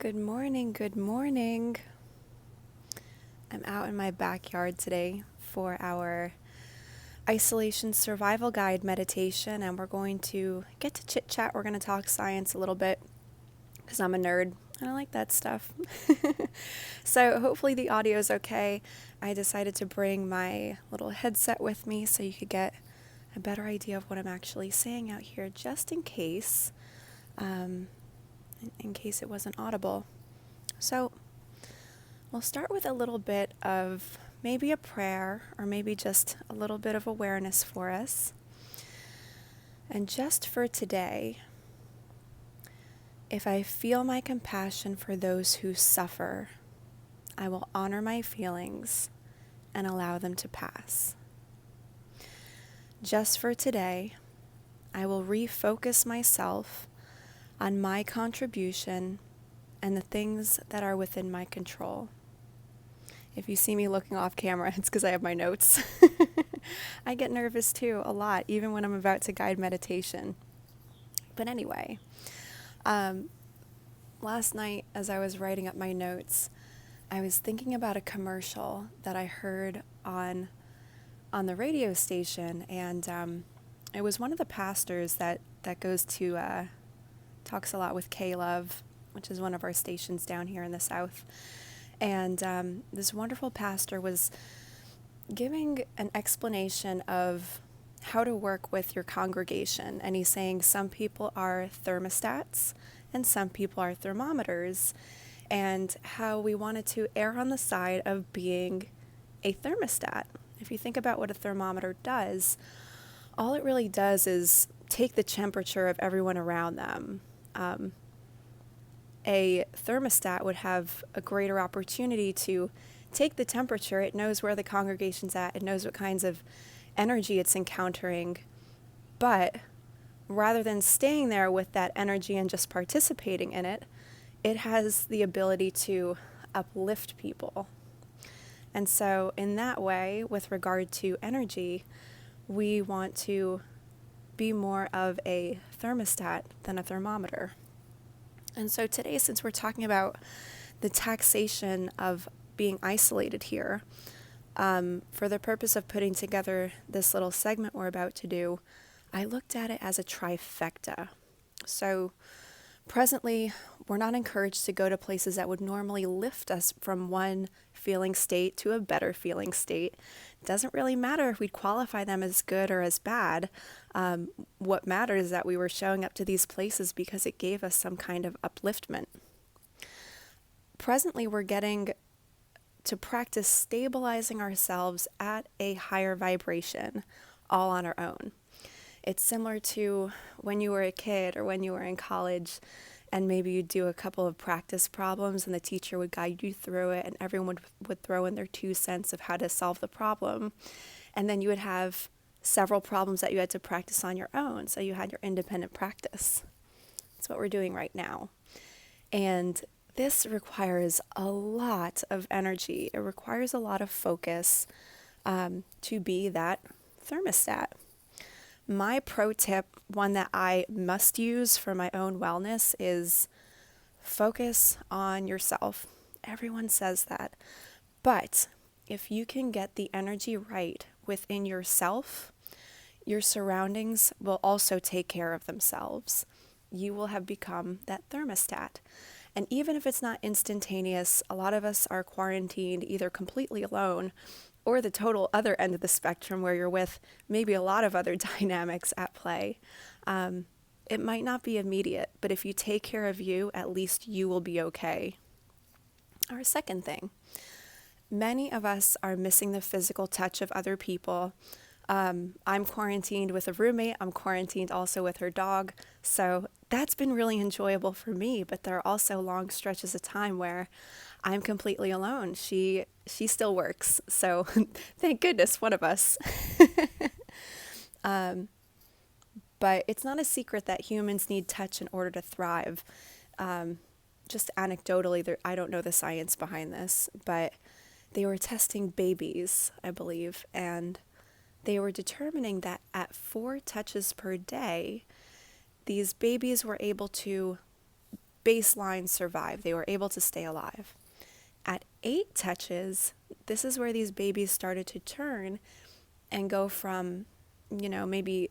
Good morning, good morning. I'm out in my backyard today for our isolation survival guide meditation, and we're going to get to chit chat. We're going to talk science a little bit because I'm a nerd and I like that stuff. So hopefully the audio is okay. I decided to bring my little headset with me so you could get a better idea of what I'm actually saying out here, just in case it wasn't audible. So we'll start with a little bit of maybe a prayer or maybe just a little bit of awareness for us. And just for today, if I feel my compassion for those who suffer, I will honor my feelings and allow them to pass. Just for today, I will refocus myself on my contribution and the things that are within my control. If you see me looking off camera, it's because I have my notes. I get nervous too, a lot, even when I'm about to guide meditation. But anyway, last night as I was writing up my notes, I was thinking about a commercial that I heard on the radio station, and it was one of the pastors that goes to, talks a lot with K-Love, which is one of our stations down here in the South. And this wonderful pastor was giving an explanation of how to work with your congregation. And he's saying some people are thermostats and some people are thermometers, and how we wanted to err on the side of being a thermostat. If you think about what a thermometer does, all it really does is take the temperature of everyone around them. A thermostat would have a greater opportunity to take the temperature. It knows where the congregation's at. It knows what kinds of energy it's encountering. But rather than staying there with that energy and just participating in it, it has the ability to uplift people. And so in that way, with regard to energy, we want to be more of a thermostat than a thermometer. And so today, since we're talking about the taxation of being isolated here, for the purpose of putting together this little segment we're about to do, I looked at it as a trifecta. So presently, we're not encouraged to go to places that would normally lift us from one feeling state to a better feeling state. It doesn't really matter if we'd qualify them as good or as bad. What matters is that we were showing up to these places because it gave us some kind of upliftment. Presently, we're getting to practice stabilizing ourselves at a higher vibration, all on our own. It's similar to when you were a kid or when you were in college, and maybe you'd do a couple of practice problems and the teacher would guide you through it, and everyone would throw in their 2 cents of how to solve the problem. And then you would have several problems that you had to practice on your own, so you had your independent practice. That's what we're doing right now. And this requires a lot of energy. It requires a lot of focus to be that thermostat. My pro tip, one that I must use for my own wellness, is focus on yourself. Everyone says that. But if you can get the energy right within yourself, your surroundings will also take care of themselves. You will have become that thermostat. And even if it's not instantaneous, a lot of us are quarantined either completely alone or the total other end of the spectrum where you're with maybe a lot of other dynamics at play. It might not be immediate, but if you take care of you, at least you will be okay. Our second thing, many of us are missing the physical touch of other people. I'm quarantined with a roommate. I'm quarantined also with her dog. So that's been really enjoyable for me, but there are also long stretches of time where I'm completely alone. She still works, so thank goodness, one of us. But it's not a secret that humans need touch in order to thrive. Just anecdotally, I don't know the science behind this, but they were testing babies, I believe, and they were determining that at 4 touches per day, these babies were able to baseline survive. They were able to stay alive. At 8 touches, this is where these babies started to turn and go from, maybe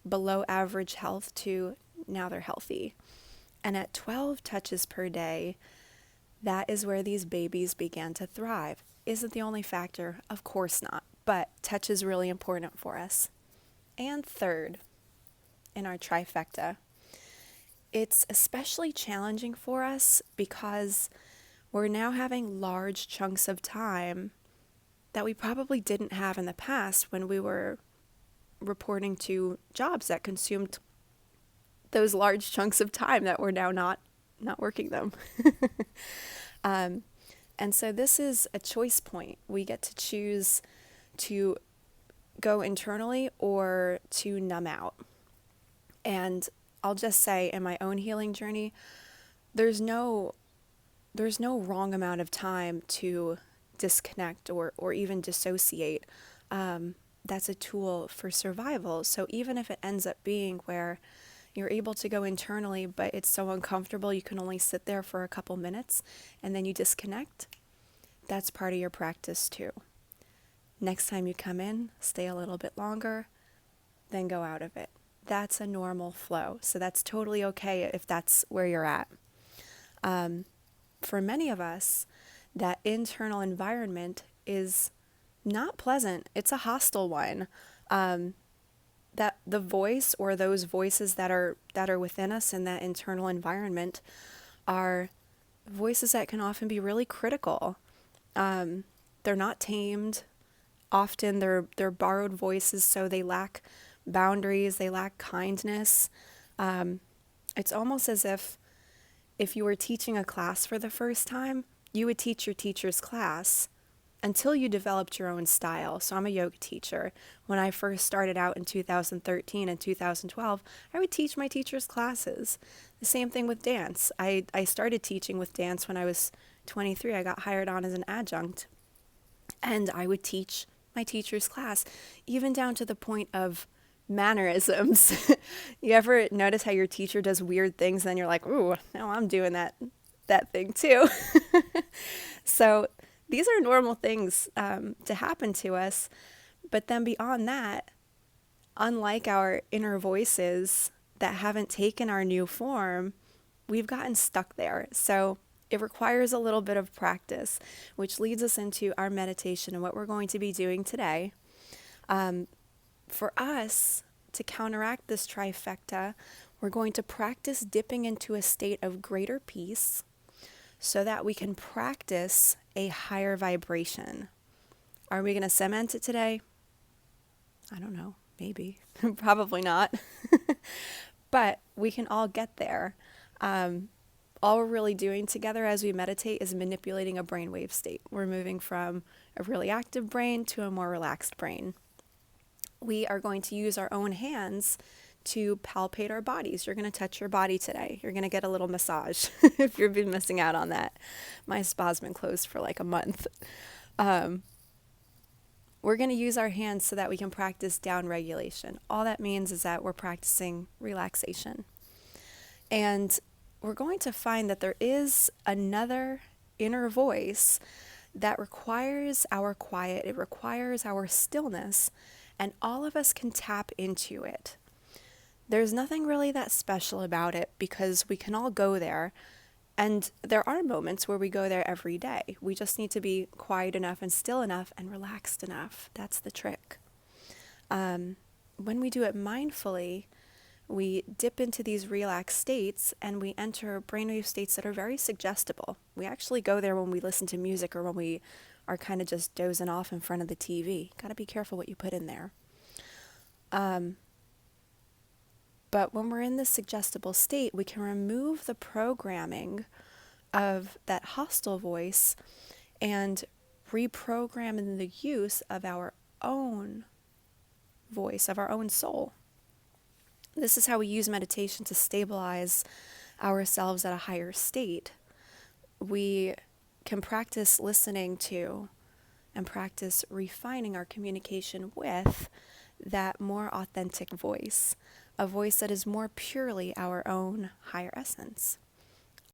below average health to now they're healthy. And at 12 touches per day, that is where these babies began to thrive. Is it the only factor? Of course not, but touch is really important for us. And third, in our trifecta, it's especially challenging for us because we're now having large chunks of time that we probably didn't have in the past when we were reporting to jobs that consumed those large chunks of time that we're now not working them. And so this is a choice point. We get to choose to go internally or to numb out. And I'll just say, in my own healing journey, there's no wrong amount of time to disconnect or even dissociate. That's a tool for survival. So even if it ends up being where you're able to go internally, but it's so uncomfortable you can only sit there for a couple minutes and then you disconnect, that's part of your practice too. Next time you come in, stay a little bit longer, then go out of it. That's a normal flow. So that's totally okay if that's where you're at. For many of us, that internal environment is not pleasant. It's a hostile one. That the voice or those voices that are within us in that internal environment are voices that can often be really critical. They're not tamed. Often they're borrowed voices, so they lack boundaries, they lack kindness. It's almost as if you were teaching a class for the first time, you would teach your teacher's class until you developed your own style. So I'm a yoga teacher. When I first started out in 2013 and 2012, I would teach my teacher's classes. The same thing with dance. I started teaching with dance when I was 23. I got hired on as an adjunct. And I would teach my teacher's class, even down to the point of mannerisms. You ever notice how your teacher does weird things and then you're like, ooh, now I'm doing that thing too. So these are normal things to happen to us. But then beyond that, unlike our inner voices that haven't taken our new form, we've gotten stuck there. So it requires a little bit of practice, which leads us into our meditation and what we're going to be doing today. For us to counteract this trifecta, we're going to practice dipping into a state of greater peace so that we can practice a higher vibration. Are we going to cement it today? I don't know, maybe. Probably not. But we can all get there. All we're really doing together as we meditate is manipulating a brainwave state. We're moving from a really active brain to a more relaxed brain. We are going to use our own hands to palpate our bodies. You're going to touch your body today. You're going to get a little massage if you've been missing out on that. My spa's been closed for like a month. We're going to use our hands so that we can practice down regulation. All that means is that we're practicing relaxation. And we're going to find that there is another inner voice that requires our quiet. It requires our stillness, and all of us can tap into it. There's nothing really that special about it because we can all go there, and there are moments where we go there every day. We just need to be quiet enough and still enough and relaxed enough. That's the trick. When we do it mindfully, we dip into these relaxed states and we enter brainwave states that are very suggestible. We actually go there when we listen to music or when we are kind of just dozing off in front of the TV. Got to be careful what you put in there. But when we're in this suggestible state, we can remove the programming of that hostile voice and reprogram in the use of our own voice, of our own soul. This is how we use meditation to stabilize ourselves at a higher state. We can practice listening to and practice refining our communication with that more authentic voice, a voice that is more purely our own higher essence.